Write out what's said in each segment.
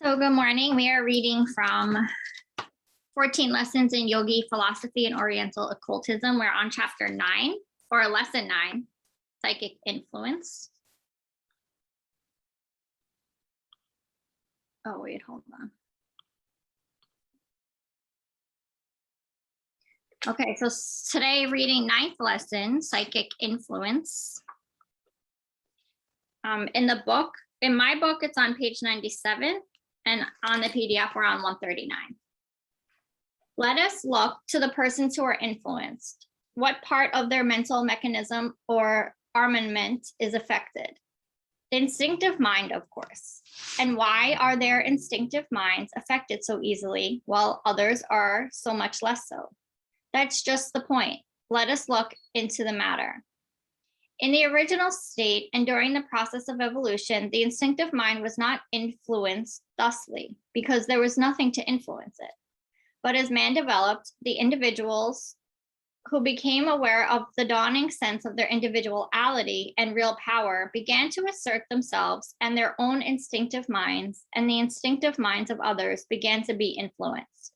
So good morning. We are reading from 14 Lessons in Yogi Philosophy and Oriental Occultism. We're on chapter 9 or lesson 9, Psychic Influence. Oh, wait, hold on. Okay, so today reading 9th lesson, Psychic Influence. In my book, it's on page 97. And on the PDF, we're on 139. Let us look to the persons who are influenced. What part of their mental mechanism or armament is affected? The instinctive mind, of course. And why are their instinctive minds affected so easily, while others are so much less so? That's just the point. Let us look into the matter. In the original state and during the process of evolution, the instinctive mind was not influenced thusly because there was nothing to influence it. But as man developed, the individuals who became aware of the dawning sense of their individuality and real power began to assert themselves and their own instinctive minds, and the instinctive minds of others began to be influenced.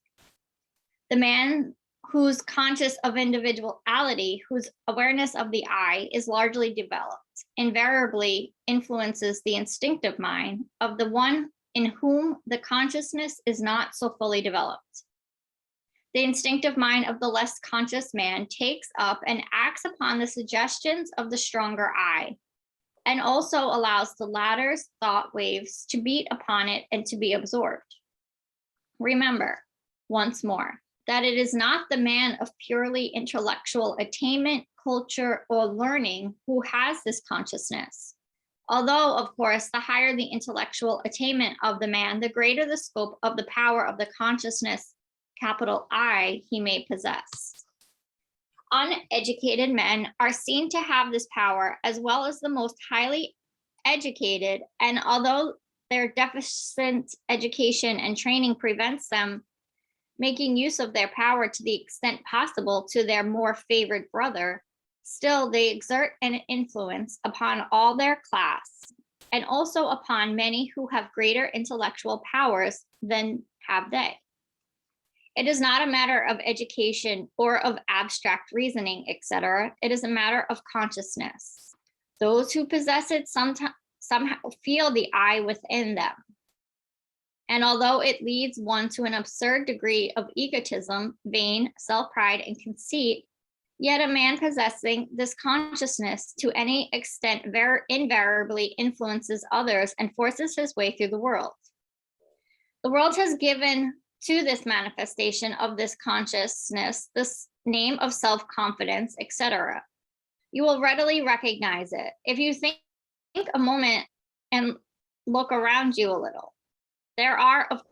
The man who's conscious of individuality, whose awareness of the I is largely developed, invariably influences the instinctive mind of the one in whom the consciousness is not so fully developed. The instinctive mind of the less conscious man takes up and acts upon the suggestions of the stronger I, and also allows the latter's thought waves to beat upon it and to be absorbed. Remember, once more, that it is not the man of purely intellectual attainment, culture, or learning who has this consciousness. Although, of course, the higher the intellectual attainment of the man, the greater the scope of the power of the consciousness, capital I, he may possess. Uneducated men are seen to have this power as well as the most highly educated, and although their deficient education and training prevents them making use of their power to the extent possible to their more favored brother, still they exert an influence upon all their class, and also upon many who have greater intellectual powers than have they. It is not a matter of education or of abstract reasoning, etc. It is a matter of consciousness. Those who possess it somehow feel the I within them. And although it leads one to an absurd degree of egotism, vain, self-pride, and conceit, yet a man possessing this consciousness to any extent invariably influences others and forces his way through the world. The world has given to this manifestation of this consciousness this name of self-confidence, etc. You will readily recognize it if you think a moment and look around you a little. There are, of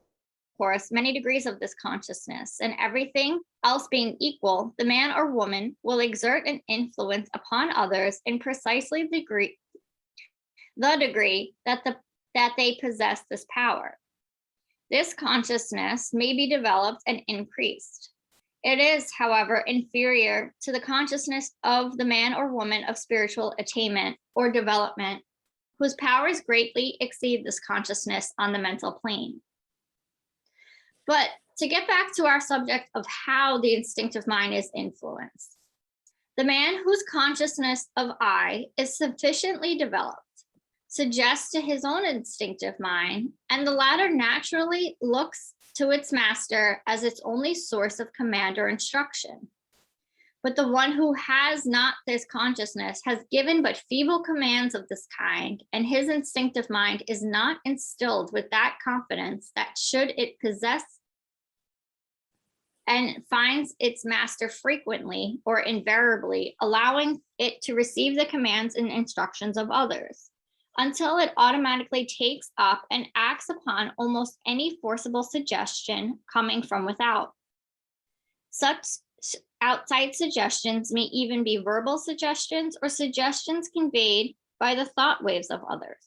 course, many degrees of this consciousness, and everything else being equal, the man or woman will exert an influence upon others in precisely the degree that they possess this power. This consciousness may be developed and increased. It is, however, inferior to the consciousness of the man or woman of spiritual attainment or development, whose powers greatly exceed this consciousness on the mental plane. But to get back to our subject of how the instinctive mind is influenced, the man whose consciousness of I is sufficiently developed suggests to his own instinctive mind, and the latter naturally looks to its master as its only source of command or instruction. But the one who has not this consciousness has given but feeble commands of this kind, and his instinctive mind is not instilled with that confidence that should it possess and finds its master frequently or invariably allowing it to receive the commands and instructions of others, until it automatically takes up and acts upon almost any forcible suggestion coming from without. Such outside suggestions may even be verbal suggestions or suggestions conveyed by the thought waves of others.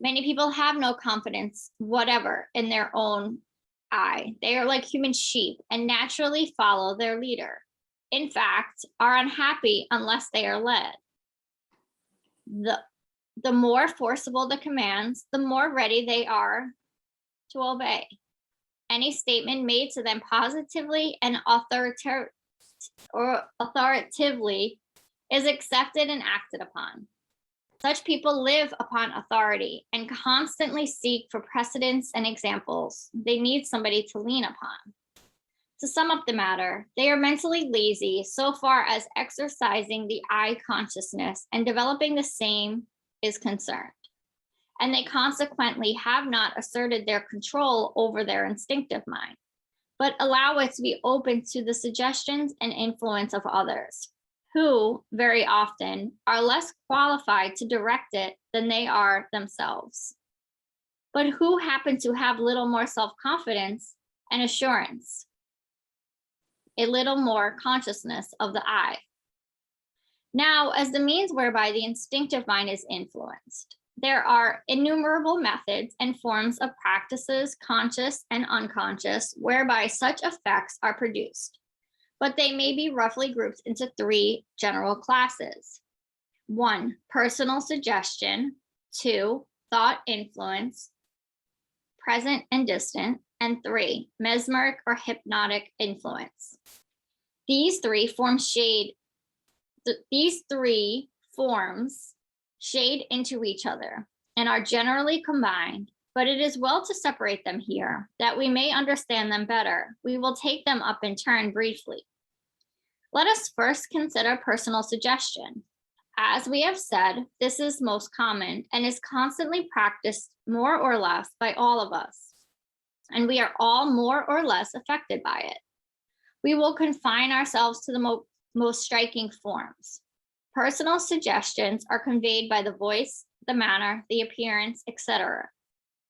Many people have no confidence whatever in their own I. They are like human sheep and naturally follow their leader. In fact, are unhappy unless they are led. The more forcible the commands, the more ready they are to obey. Any statement made to them positively and authoritatively is accepted and acted upon. Such people live upon authority and constantly seek for precedents and examples. They need somebody to lean upon. To sum up the matter, they are mentally lazy so far as exercising the I consciousness and developing the same is concerned. And they consequently have not asserted their control over their instinctive mind, but allow it to be open to the suggestions and influence of others, who very often are less qualified to direct it than they are themselves, but who happen to have little more self-confidence and assurance, a little more consciousness of the I. Now, as the means whereby the instinctive mind is influenced, there are innumerable methods and forms of practices, conscious and unconscious, whereby such effects are produced, but they may be roughly grouped into three general classes. 1, personal suggestion. 2, thought influence, present and distant. And 3, mesmeric or hypnotic influence. These three forms shade into each other and are generally combined, but it is well to separate them here, that we may understand them better. We will take them up in turn briefly. Let us first consider personal suggestion. As we have said, this is most common and is constantly practiced more or less by all of us, and we are all more or less affected by it. We will confine ourselves to the most striking forms. Personal suggestions are conveyed by the voice, the manner, the appearance, etc.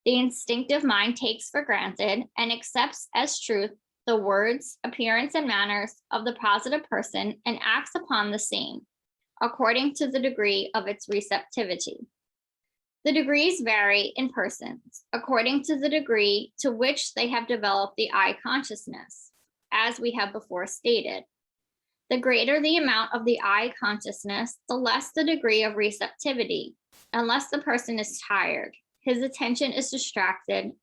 The instinctive mind takes for granted and accepts as truth the words, appearance, and manners of the positive person and acts upon the same, according to the degree of its receptivity. The degrees vary in persons according to the degree to which they have developed the I consciousness, as we have before stated. The greater the amount of the I consciousness, the less the degree of receptivity, unless the person is tired, his attention is distracted,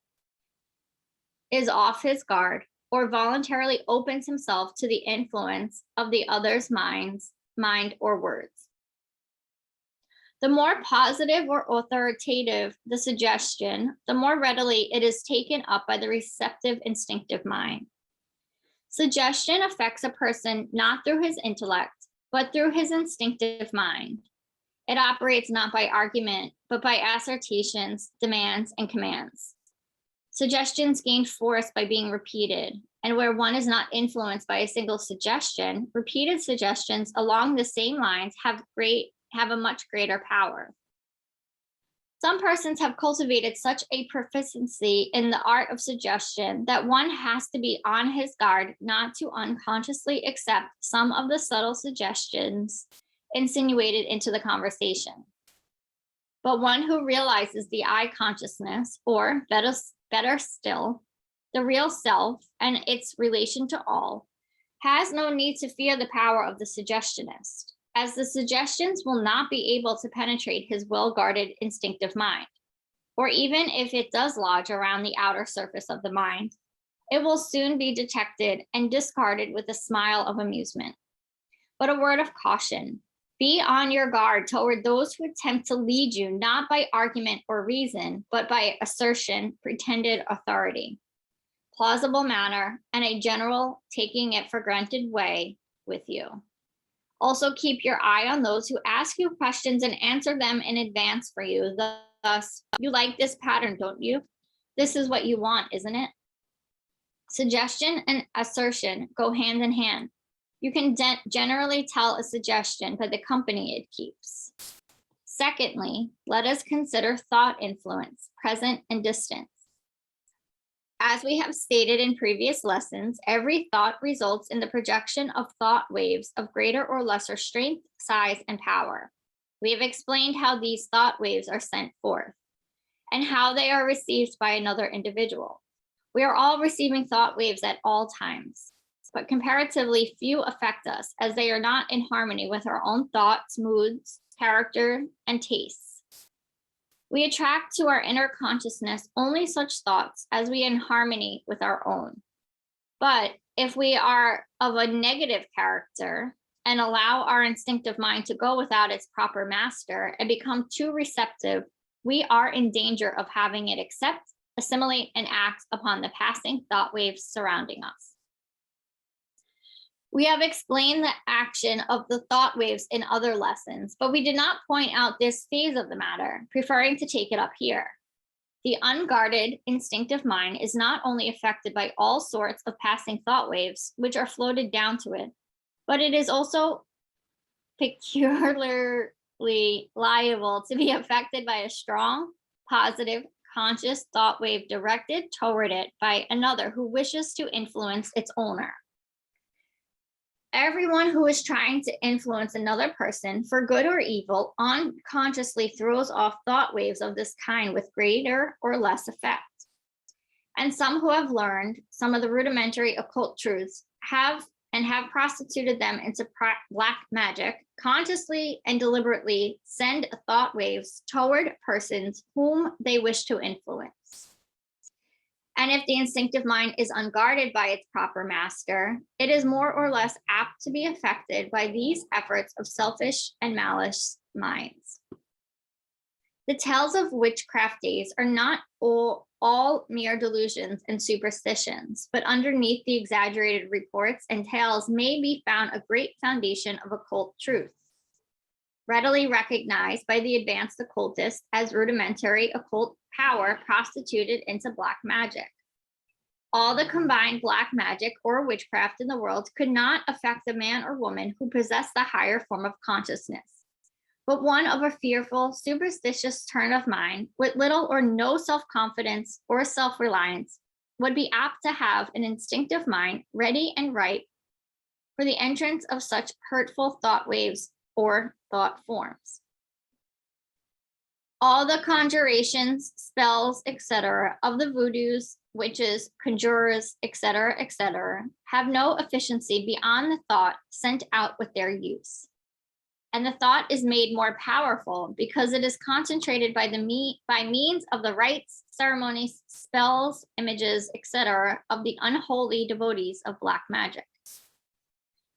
is off his guard, or voluntarily opens himself to the influence of the other's mind or words. The more positive or authoritative the suggestion, the more readily it is taken up by the receptive instinctive mind. Suggestion affects a person not through his intellect, but through his instinctive mind. It operates not by argument, but by assertions, demands, and commands. Suggestions gain force by being repeated, and where one is not influenced by a single suggestion, repeated suggestions along the same lines have a much greater power. Some persons have cultivated such a proficiency in the art of suggestion that one has to be on his guard not to unconsciously accept some of the subtle suggestions insinuated into the conversation. But one who realizes the I consciousness, or better still, the real self and its relation to all, has no need to fear the power of the suggestionist, as the suggestions will not be able to penetrate his well-guarded instinctive mind, or even if it does lodge around the outer surface of the mind, it will soon be detected and discarded with a smile of amusement. But a word of caution: be on your guard toward those who attempt to lead you not by argument or reason, but by assertion, pretended authority, plausible manner, and a general taking it for granted way with you. Also, keep your eye on those who ask you questions and answer them in advance for you. Thus, you like this pattern, don't you? This is what you want, isn't it? Suggestion and assertion go hand in hand. You can generally tell a suggestion by the company it keeps. Secondly, let us consider thought influence, present and distant. As we have stated in previous lessons, every thought results in the projection of thought waves of greater or lesser strength, size, and power. We have explained how these thought waves are sent forth and how they are received by another individual. We are all receiving thought waves at all times, but comparatively few affect us as they are not in harmony with our own thoughts, moods, character, and tastes. We attract to our inner consciousness only such thoughts as we in harmony with our own. But if we are of a negative character and allow our instinctive mind to go without its proper master and become too receptive, we are in danger of having it accept, assimilate, and act upon the passing thought waves surrounding us. We have explained the action of the thought waves in other lessons, but we did not point out this phase of the matter, preferring to take it up here. The unguarded, instinctive mind is not only affected by all sorts of passing thought waves, which are floated down to it, but it is also peculiarly liable to be affected by a strong, positive, conscious thought wave directed toward it by another who wishes to influence its owner. Everyone who is trying to influence another person for good or evil unconsciously throws off thought waves of this kind with greater or less effect. And some who have learned some of the rudimentary occult truths have prostituted them into black magic, consciously and deliberately send thought waves toward persons whom they wish to influence. And if the instinctive mind is unguarded by its proper master, it is more or less apt to be affected by these efforts of selfish and malicious minds. The tales of witchcraft days are not all mere delusions and superstitions, but underneath the exaggerated reports and tales may be found a great foundation of occult truth, readily recognized by the advanced occultist as rudimentary occult power prostituted into black magic. All the combined black magic or witchcraft in the world could not affect the man or woman who possessed the higher form of consciousness, but one of a fearful, superstitious turn of mind with little or no self-confidence or self-reliance would be apt to have an instinctive mind ready and ripe for the entrance of such hurtful thought waves or thought forms. All the conjurations, spells, etc. of the voodoos, witches, conjurers, etc., have no efficiency beyond the thought sent out with their use. And the thought is made more powerful because it is concentrated by means of the rites, ceremonies, spells, images, etc. of the unholy devotees of black magic.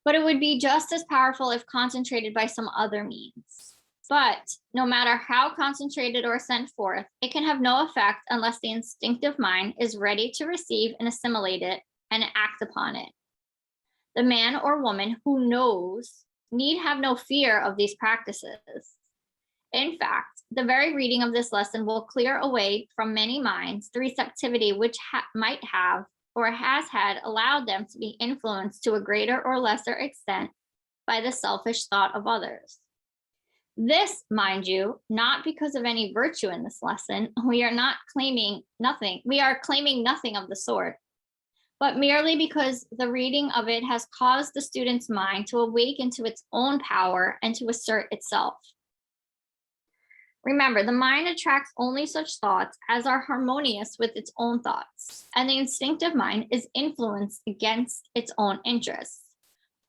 But it would be just as powerful if concentrated by some other means. But no matter how concentrated or sent forth, it can have no effect unless the instinctive mind is ready to receive and assimilate it and act upon it. The man or woman who knows need have no fear of these practices. In fact, the very reading of this lesson will clear away from many minds the receptivity which might have or has had allowed them to be influenced to a greater or lesser extent by the selfish thought of others. This, mind you, not because of any virtue in this lesson. We are claiming nothing of the sort, but merely because the reading of it has caused the student's mind to awaken to its own power and to assert itself. Remember, the mind attracts only such thoughts as are harmonious with its own thoughts, and the instinctive mind is influenced against its own interests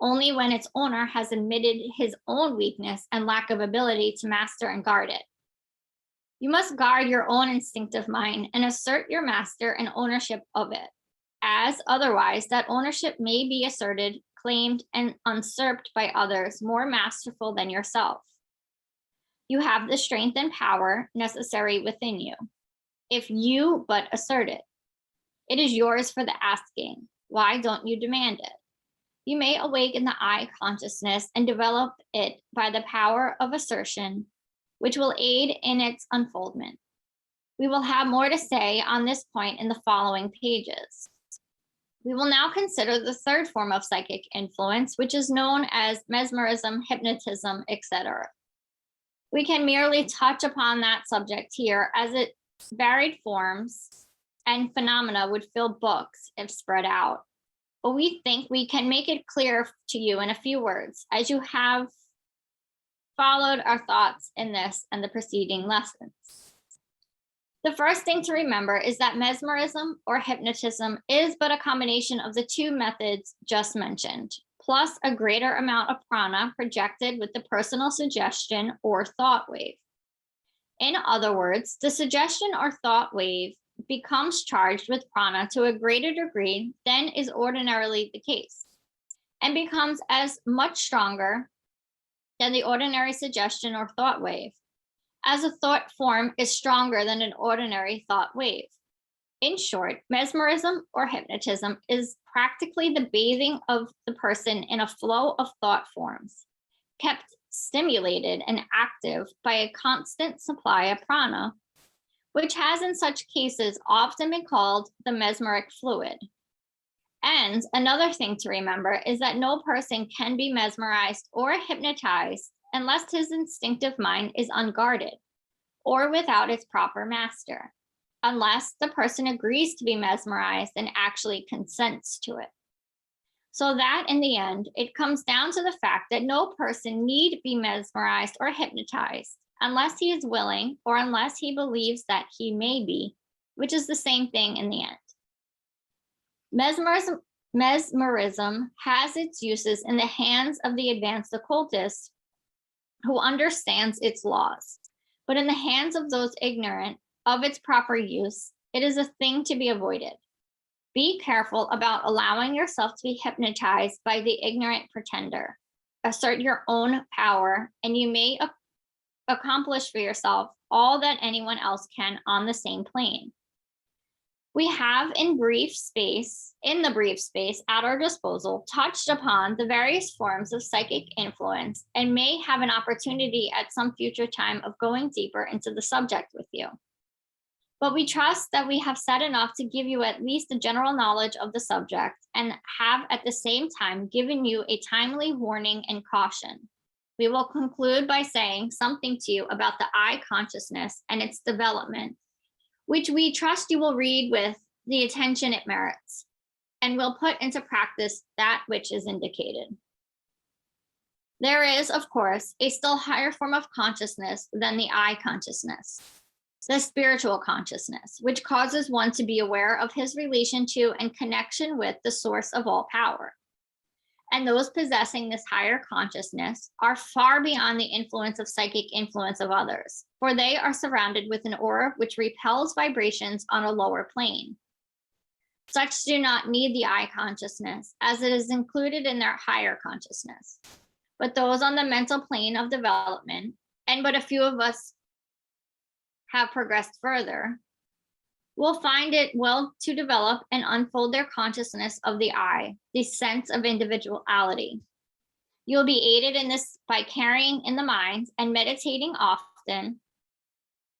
only when its owner has admitted his own weakness and lack of ability to master and guard it. You must guard your own instinctive mind and assert your master and ownership of it, as otherwise that ownership may be asserted, claimed, and usurped by others more masterful than yourself. You have the strength and power necessary within you, if you but assert it. It is yours for the asking. Why don't you demand it? You may awaken the I consciousness and develop it by the power of assertion, which will aid in its unfoldment. We will have more to say on this point in the following pages. We will now consider the third form of psychic influence, which is known as mesmerism, hypnotism, etc. We can merely touch upon that subject here, as its varied forms and phenomena would fill books if spread out. But we think we can make it clear to you in a few words, as you have followed our thoughts in this and the preceding lessons. The first thing to remember is that mesmerism or hypnotism is but a combination of the two methods just mentioned, plus a greater amount of prana projected with the personal suggestion or thought wave. In other words, the suggestion or thought wave becomes charged with prana to a greater degree than is ordinarily the case, and becomes as much stronger than the ordinary suggestion or thought wave, as a thought form is stronger than an ordinary thought wave. In short, mesmerism or hypnotism is practically the bathing of the person in a flow of thought forms, kept stimulated and active by a constant supply of prana, which has in such cases often been called the mesmeric fluid. And another thing to remember is that no person can be mesmerized or hypnotized unless his instinctive mind is unguarded or without its proper master, unless the person agrees to be mesmerized and actually consents to it. So that in the end, it comes down to the fact that no person need be mesmerized or hypnotized unless he is willing or unless he believes that he may be, which is the same thing in the end. Mesmerism has its uses in the hands of the advanced occultist who understands its laws, but in the hands of those ignorant of its proper use, it is a thing to be avoided. Be careful about allowing yourself to be hypnotized by the ignorant pretender. Assert your own power, and you may accomplish for yourself all that anyone else can on the same plane. We have in the brief space at our disposal touched upon the various forms of psychic influence and may have an opportunity at some future time of going deeper into the subject with you. But we trust that we have said enough to give you at least a general knowledge of the subject and have at the same time given you a timely warning and caution. We will conclude by saying something to you about the I consciousness and its development, which we trust you will read with the attention it merits, and will put into practice that which is indicated. There is, of course, a still higher form of consciousness than the I consciousness, the spiritual consciousness, which causes one to be aware of his relation to and connection with the source of all power. And those possessing this higher consciousness are far beyond the influence of psychic influence of others, for they are surrounded with an aura which repels vibrations on a lower plane. Such do not need the I consciousness, as it is included in their higher consciousness. But those on the mental plane of development, and but a few of us have progressed further, will find it well to develop and unfold their consciousness of the I, the sense of individuality. You'll be aided in this by carrying in the mind and meditating often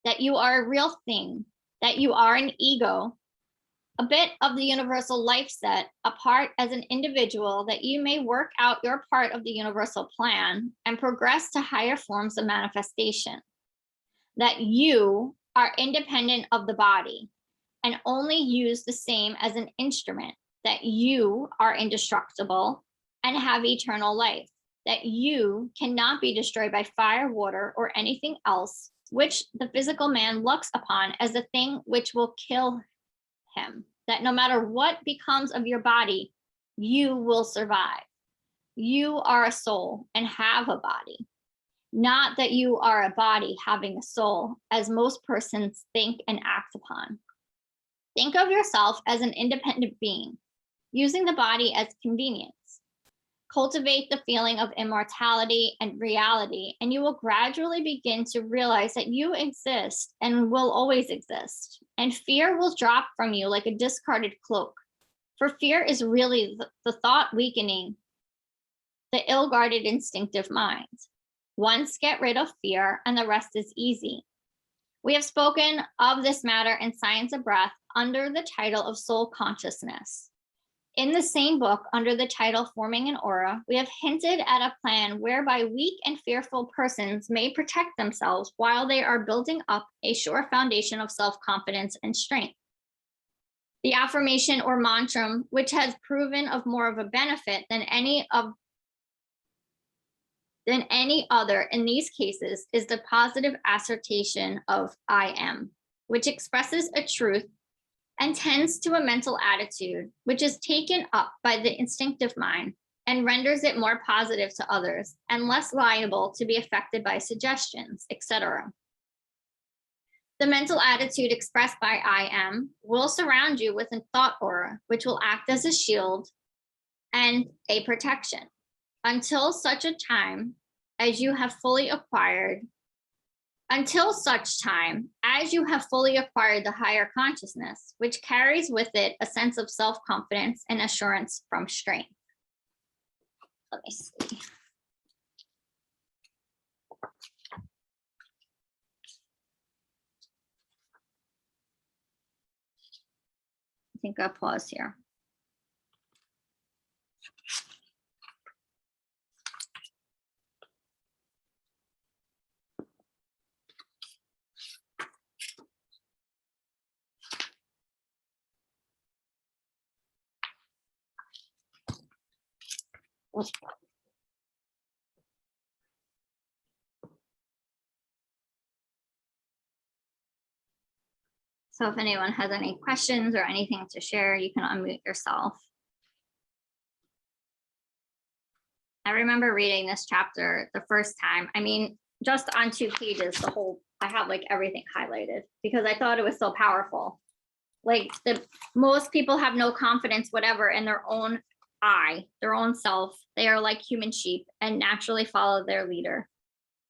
that you are a real thing, that you are an ego, a bit of the universal life set, a part as an individual, that you may work out your part of the universal plan and progress to higher forms of manifestation. That you are independent of the body and only use the same as an instrument, that you are indestructible and have eternal life, that you cannot be destroyed by fire, water, or anything else, which the physical man looks upon as the thing which will kill him, that no matter what becomes of your body, you will survive. You are a soul and have a body, not that you are a body having a soul, as most persons think and act upon. Think of yourself as an independent being, using the body as convenience. Cultivate the feeling of immortality and reality, and you will gradually begin to realize that you exist and will always exist. And fear will drop from you like a discarded cloak. For fear is really the thought weakening the ill-guarded instinctive mind. Once get rid of fear, and the rest is easy. We have spoken of this matter in Science of Breath under the title of Soul Consciousness. In the same book, under the title Forming an Aura, we have hinted at a plan whereby weak and fearful persons may protect themselves while they are building up a sure foundation of self-confidence and strength. The affirmation or mantra, which has proven of more of a benefit than any other in these cases, is the positive assertion of I am, which expresses a truth and tends to a mental attitude, which is taken up by the instinctive mind and renders it more positive to others and less liable to be affected by suggestions, etc. The mental attitude expressed by I am will surround you with a thought aura, which will act as a shield and a protection until such time as you have fully acquired the higher consciousness, which carries with it a sense of self-confidence and assurance from strength. Let me see. I think I'll pause here. So if anyone has any questions or anything to share, you can unmute yourself. I remember reading this chapter the first time. I mean, just on 2 pages, I have like everything highlighted because I thought it was so powerful. Like most people have no confidence, whatever, in their own their own self. They are like human sheep and naturally follow their leader.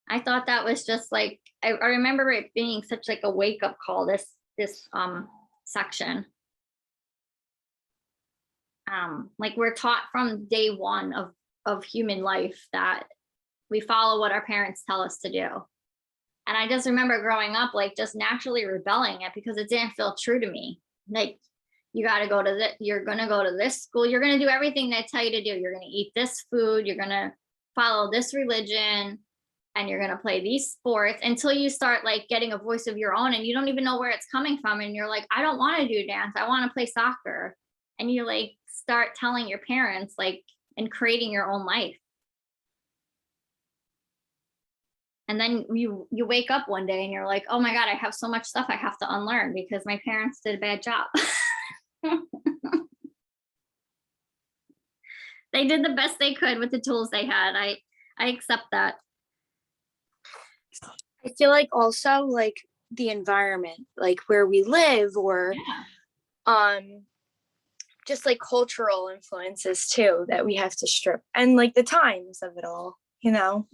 I thought that was just like, I remember it being such like a wake up call, this section. Like we're taught from day one of human life that we follow what our parents tell us to do. And I just remember growing up, like just naturally rebelling it because it didn't feel true to me. Like you got to go to you're going to go to this school. You're going to do everything they tell you to do. You're going to eat this food. You're going to follow this religion. And you're going to play these sports until you start like getting a voice of your own and you don't even know where it's coming from. And you're like, I don't want to do dance. I want to play soccer. And you like start telling your parents like and creating your own life. And then you wake up one day and you're like, oh my God, I have so much stuff I have to unlearn because my parents did a bad job. They did the best they could with the tools they had. I accept that. I feel like also like the environment, like where we live or just like cultural influences too that we have to strip, and like the times of it all, you know,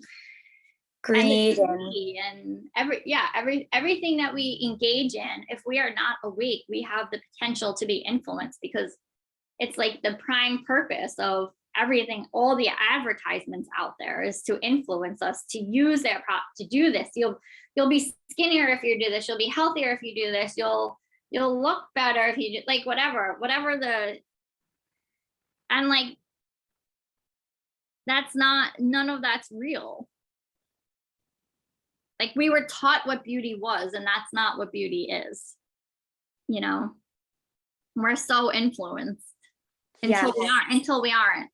greed and everything that we engage in. If we are not awake, we have the potential to be influenced because it's like the prime purpose of everything, all the advertisements out there is to influence us to use their to do this. You'll be skinnier if you do this. You'll be healthier if you do this. You'll look better if you do, like whatever and like none of that's real. Like we were taught what beauty was, and that's not what beauty is. You know, we're so influenced until we aren't.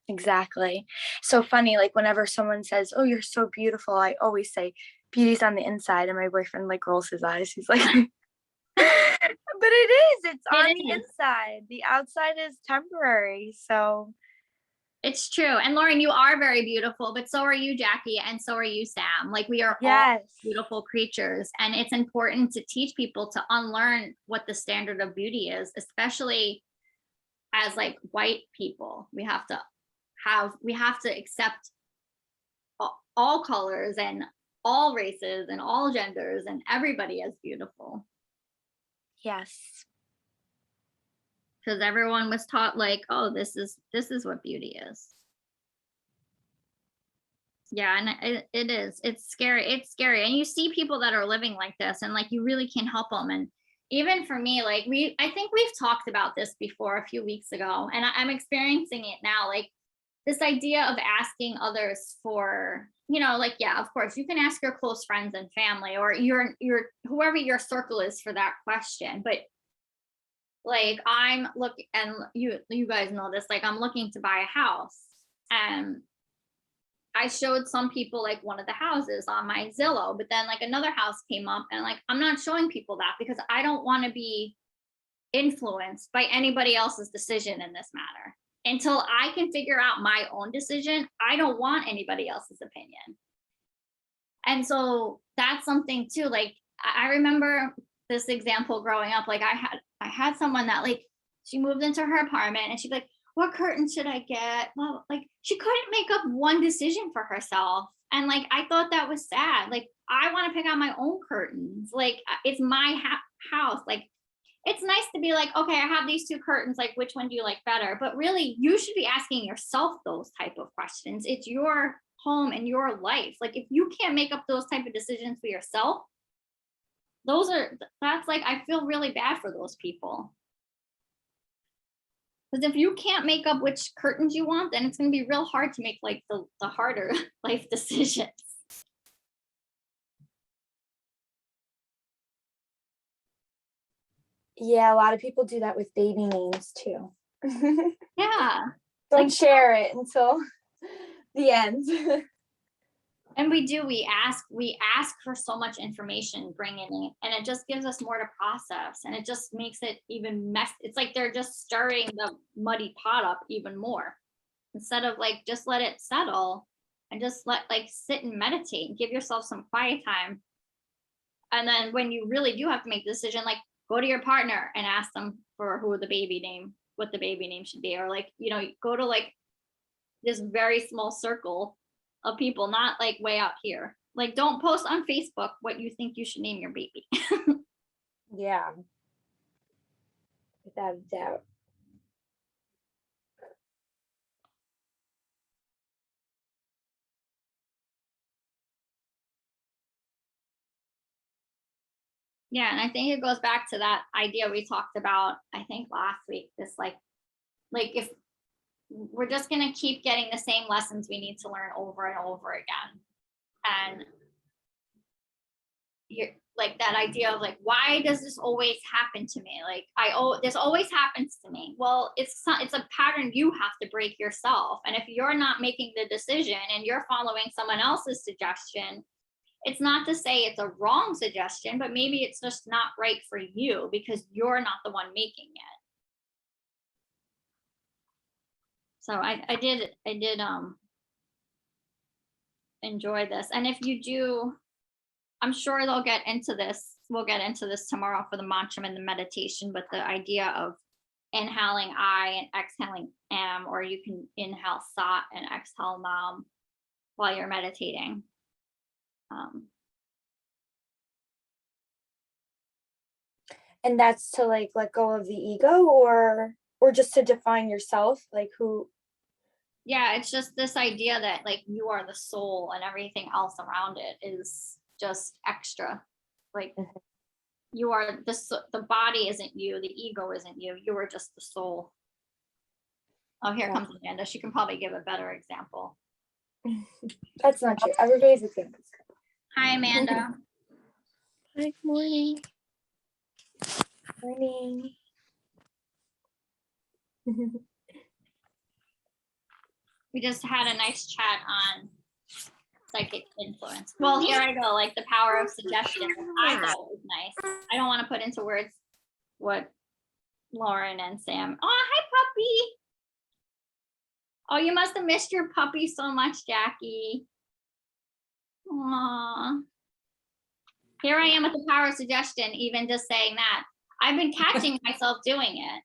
Exactly. So funny, like whenever someone says, oh, you're so beautiful, I always say beauty's on the inside, and my boyfriend like rolls his eyes. He's like but it's on the inside. The outside is temporary. So it's true. And Lauren, you are very beautiful, but so are you, Jackie, and so are you, Sam. Like we are all beautiful creatures, and it's important to teach people to unlearn what the standard of beauty is, especially as like white people. We have to accept all colors and all races and all genders and everybody as beautiful. Yes. Because everyone was taught like, oh, this is what beauty is. Yeah, and it is. It's scary. It's scary. And you see people that are living like this, and like you really can't help them. And even for me, like I think we've talked about this before a few weeks ago, and I'm experiencing it now. Like this idea of asking others for, you know, like, yeah, of course you can ask your close friends and family or your whoever your circle is for that question. But like I'm looking, and you guys know this, like I'm looking to buy a house, and I showed some people like one of the houses on my Zillow, but then like another house came up, and like I'm not showing people that because I don't want to be influenced by anybody else's decision in this matter. Until I can figure out my own decision, I don't want anybody else's opinion. And so that's something too, like I remember this example growing up. Like I had someone that like she moved into her apartment and she'd be like, what curtains should I get? Well, like she couldn't make up one decision for herself. And like I thought that was sad. Like I want to pick out my own curtains. Like it's my house. Like it's nice to be like, okay, I have these two curtains. Like which one do you like better? But really, you should be asking yourself those type of questions. It's your home and your life. Like if you can't make up those type of decisions for yourself, that's like, I feel really bad for those people. Because if you can't make up which curtains you want, then it's going to be real hard to make like the harder life decisions. Yeah, a lot of people do that with baby names too. Yeah. Don't share it until the end. And we ask for so much information bringing in, and it just gives us more to process, and it just makes it even mess. It's like they're just stirring the muddy pot up even more instead of like just let it settle and just let like sit and meditate and give yourself some quiet time. And then when you really do have to make the decision, like go to your partner and ask them for what the baby name should be, or like, you know, go to like this very small circle of people, not like way out here. Like don't post on Facebook what you think you should name your baby. Yeah, without a doubt. Yeah, and I think it goes back to that idea we talked about, I think last week, this like if we're just going to keep getting the same lessons we need to learn over and over again. And you're like that idea of like, why does this always happen to me? Like this always happens to me. Well, it's a pattern you have to break yourself. And if you're not making the decision and you're following someone else's suggestion, it's not to say it's a wrong suggestion, but maybe it's just not right for you because you're not the one making it. So I did enjoy this. And if you do, I'm sure they'll get into this. We'll get into this tomorrow for the mantra and the meditation, but the idea of inhaling I and exhaling am, or you can inhale Sat and exhale Nam while you're meditating. And that's to like let go of the ego, or just to define yourself, like who. Yeah, it's just this idea that like you are the soul and everything else around it is just extra. Like you are the body isn't you, the ego isn't you, you are just the soul. Oh, here comes Amanda. She can probably give a better example. That's not true. Everybody's example. Hi, Amanda. Hi, good morning. Morning. We just had a nice chat on psychic influence. Well, here I go, like the power of suggestion. I thought it was nice. I don't want to put into words what Lauren and Sam. Oh, hi, puppy. Oh, you must have missed your puppy so much, Jackie. Aww. Here I am with the power of suggestion, even just saying that. I've been catching myself doing it.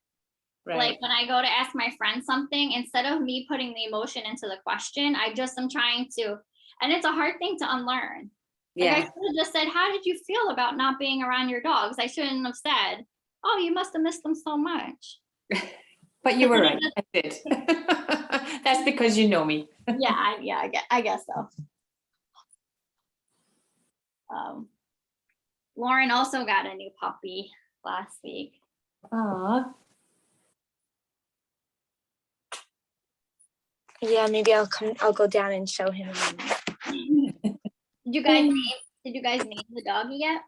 Right. Like when I go to ask my friend something, instead of me putting the emotion into the question, I'm trying to, and it's a hard thing to unlearn. Yeah. Like I should have just said, how did you feel about not being around your dogs? I shouldn't have said, oh, you must have missed them so much. But you were right. I did. That's because you know me. I guess so. Lauren also got a new puppy last week. Aww. Yeah, maybe I'll go down and show him. Did you guys name the doggy yet?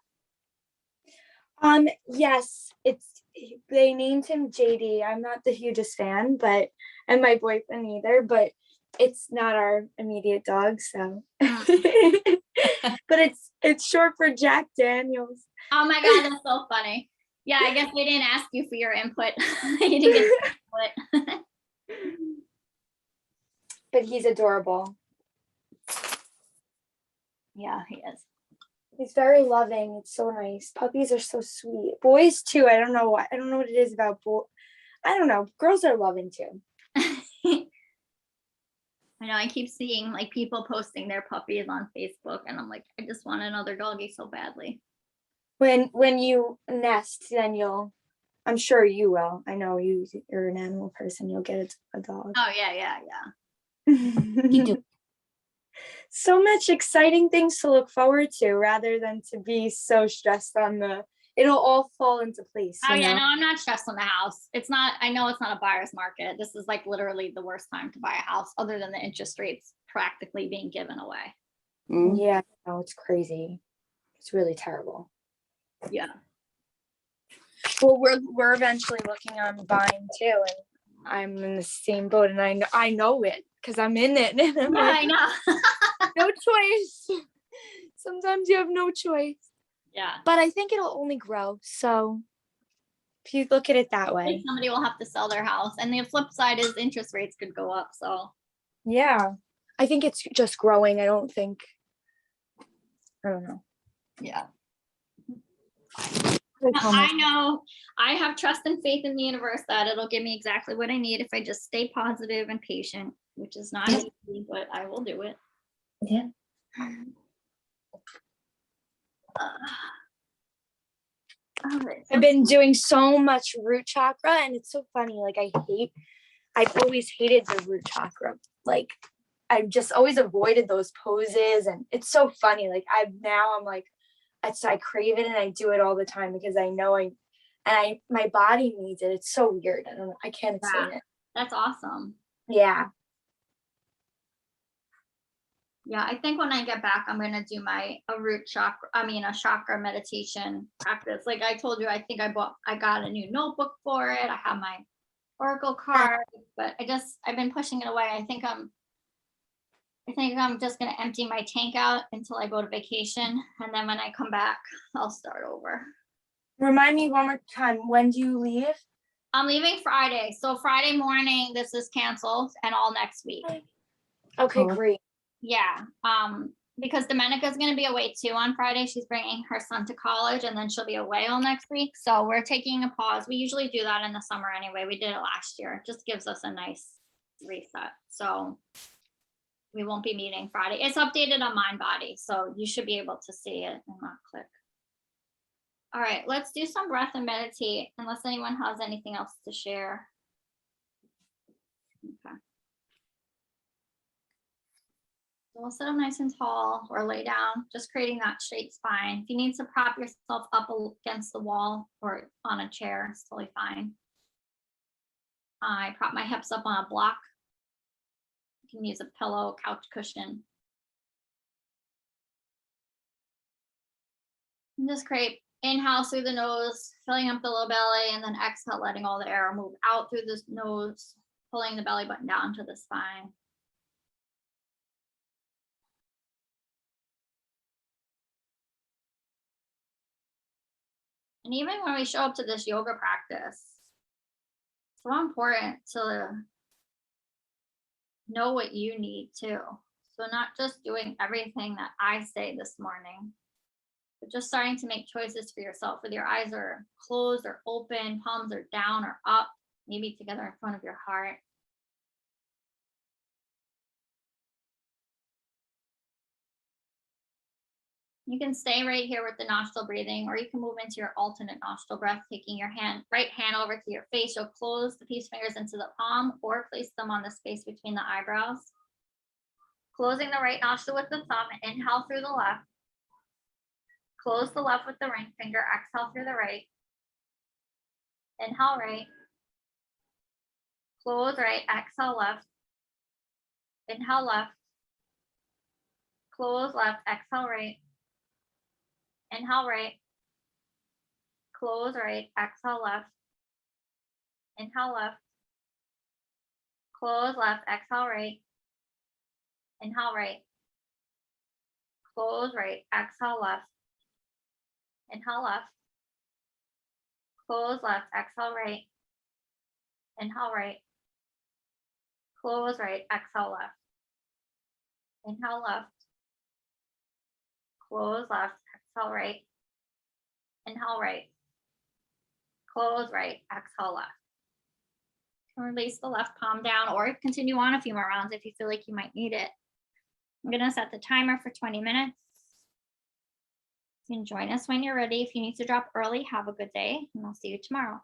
Yes, they named him JD. I'm not the hugest fan, and my boyfriend either, but it's not our immediate dog, so. But it's short for Jack Daniels. Oh my God, that's so funny. Yeah, I guess we didn't ask you for your input. You didn't get input. But he's adorable. Yeah, he is. He's very loving. It's so nice. Puppies are so sweet. Boys too. I don't know why. I don't know what it is about boys. I don't know. Girls are loving too. I know I keep seeing like people posting their puppies on Facebook, and I'm like, I just want another doggy so badly. When you nest, then I'm sure you will. I know you're an animal person. You'll get a dog. Oh yeah. You do. So much exciting things to look forward to rather than to be so stressed on it'll all fall into place. Oh you yeah, know? no, I'm not stressed on the house. I know it's not a buyer's market. This is like literally the worst time to buy a house, other than the interest rates practically being given away. Mm. Yeah, no, it's crazy. It's really terrible. Yeah. Well, we're eventually looking on buying too, and I'm in the same boat, and I know it because I'm in it. And I'm Yeah, like, I know. no choice. Sometimes you have no choice. Yeah. But I think it'll only grow. So if you look at it that Like way. somebody will have to sell their house. And the flip side is interest rates could go up. So Yeah. I think it's just growing. I don't know. yeah. Like how much- I know I have trust and faith in the universe that it'll give me exactly what I need if I just stay positive and patient, which is not easy, but I will do it. Yeah. All right. I've been doing so much root chakra, and it's so funny. Like I've always hated the root chakra. Like I've just always avoided those poses, and it's so funny. Like I'm like, I crave it and I do it all the time because I know my body needs it. It's so weird. I don't know. I can't explain it. That's awesome. Yeah. Yeah, I think when I get back, I'm gonna do a chakra meditation practice. Like I told you, I think I got a new notebook for it. I have my oracle card, but I've been pushing it away. I think I'm just gonna empty my tank out until I go to vacation, and then when I come back, I'll start over. Remind me one more time. When do you leave? I'm leaving Friday, so Friday morning this is canceled, and all next week. Okay, great. Yeah, because Domenica's gonna be away too on Friday. She's bringing her son to college, and then she'll be away all next week. So we're taking a pause. We usually do that in the summer anyway. We did it last year. It just gives us a nice reset. So we won't be meeting Friday. It's updated on MindBody, so you should be able to see it and not click. All right, let's do some breath and meditate, unless anyone has anything else to share. Okay. So we'll sit up nice and tall or lay down, just creating that straight spine. If you need to prop yourself up against the wall or on a chair, it's totally fine. I prop my hips up on a block. You can use a pillow, couch cushion. And just create inhale through the nose, filling up the low belly, and then exhale, letting all the air move out through the nose, pulling the belly button down to the spine. And even when we show up to this yoga practice, it's so important to know what you need too. So not just doing everything that I say this morning, but just starting to make choices for yourself, whether your eyes are closed or open, palms are down or up, maybe together in front of your heart. You can stay right here with the nostril breathing, or you can move into your alternate nostril breath, taking your right hand over to your face. You'll close the peace fingers into the palm or place them on the space between the eyebrows. Closing the right nostril with the thumb, inhale through the left. Close the left with the ring finger, exhale through the right. Inhale right. Close right, exhale left. Inhale left. Close left, exhale right. Inhale right. Close right, exhale left. Inhale left. Close left, exhale right. Inhale right. Close right, exhale left. Inhale left. Close left, exhale right. Inhale right. Close right, exhale left. Inhale left. Close left, Exhale right. Inhale right. Close right. Exhale left. Release the left palm down or continue on a few more rounds if you feel like you might need it. I'm going to set the timer for 20 minutes. You can join us when you're ready. If you need to drop early, have a good day, and I'll see you tomorrow.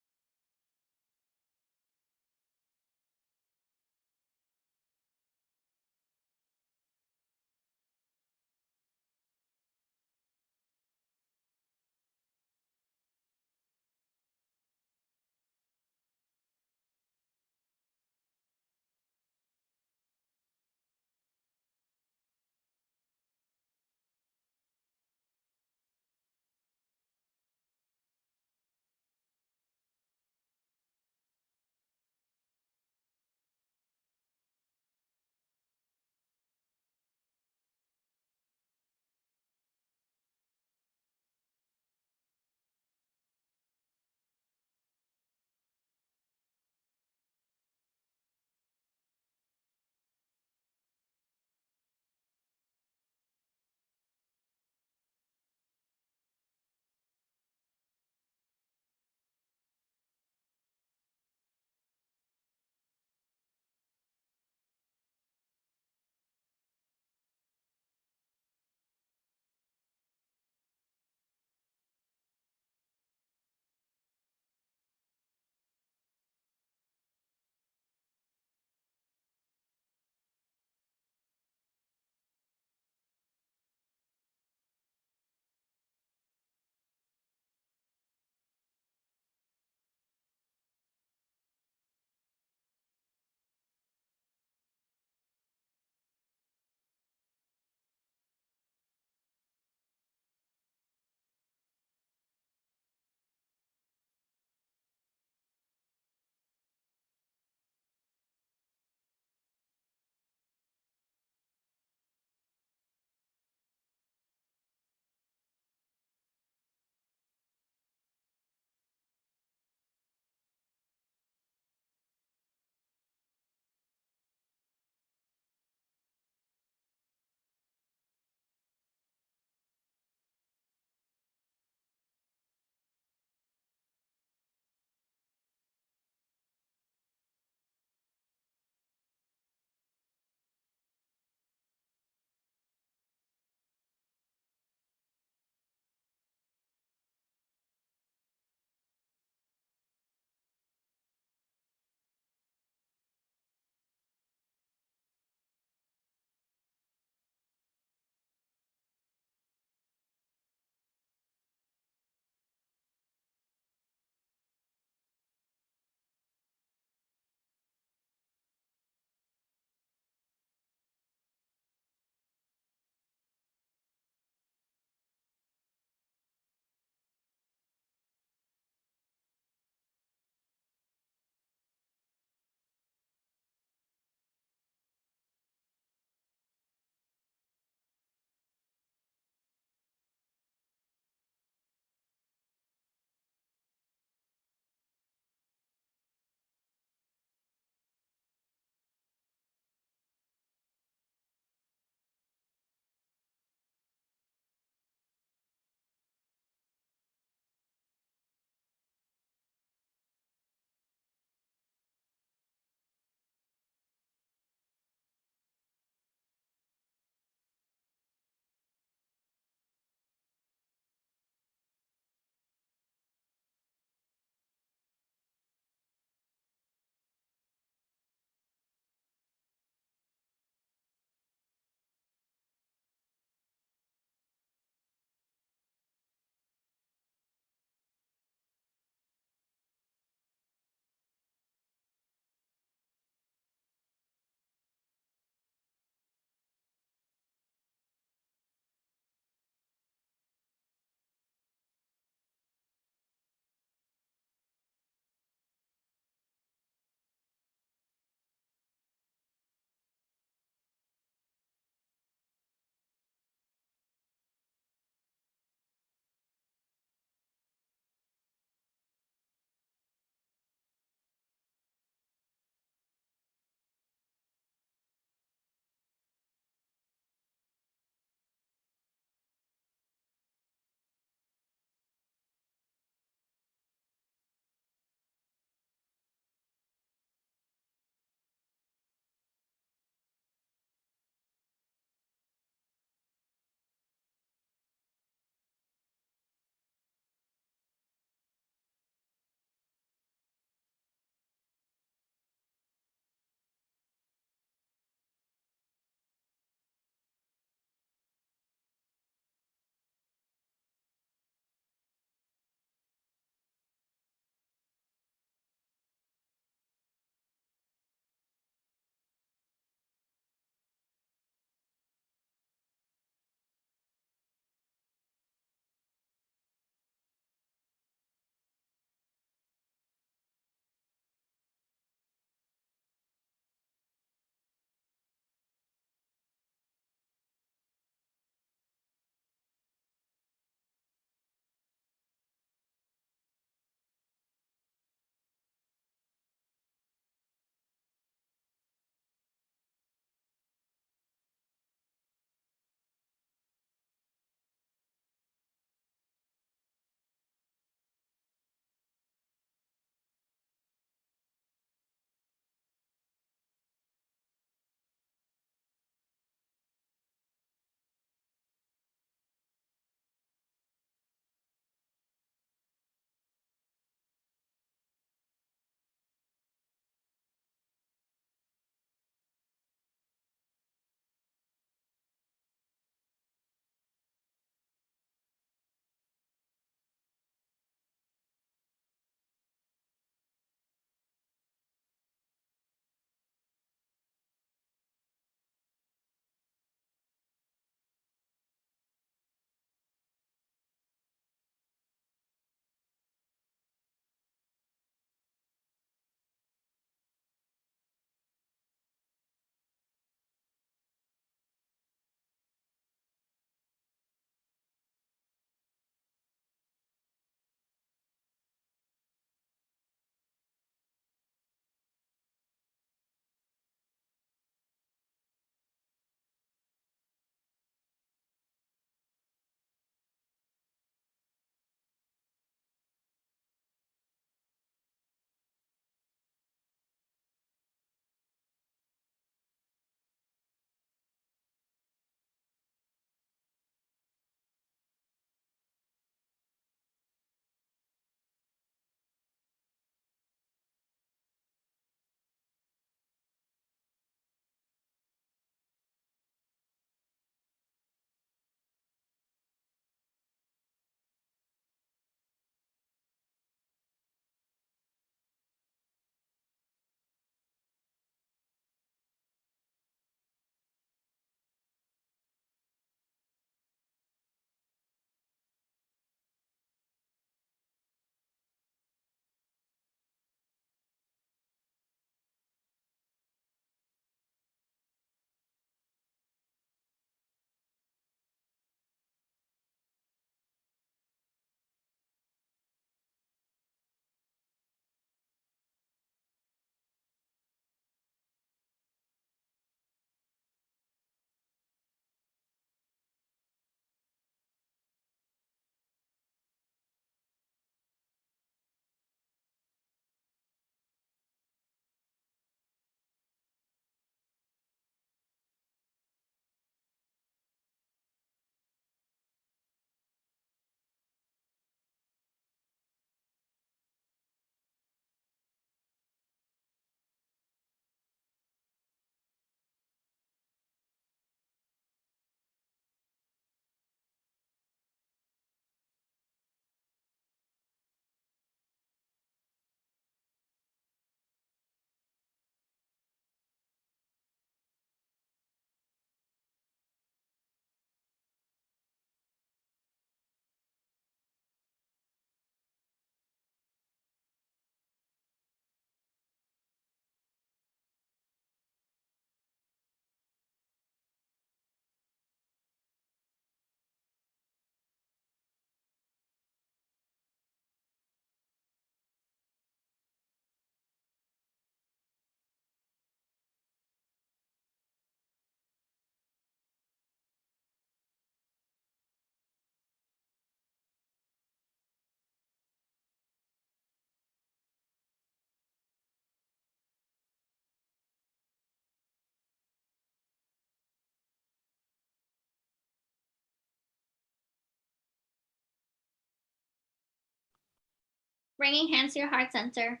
Bringing hands to your heart center.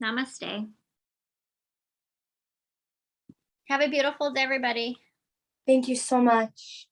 Namaste. Have a beautiful day, everybody. Thank you so much.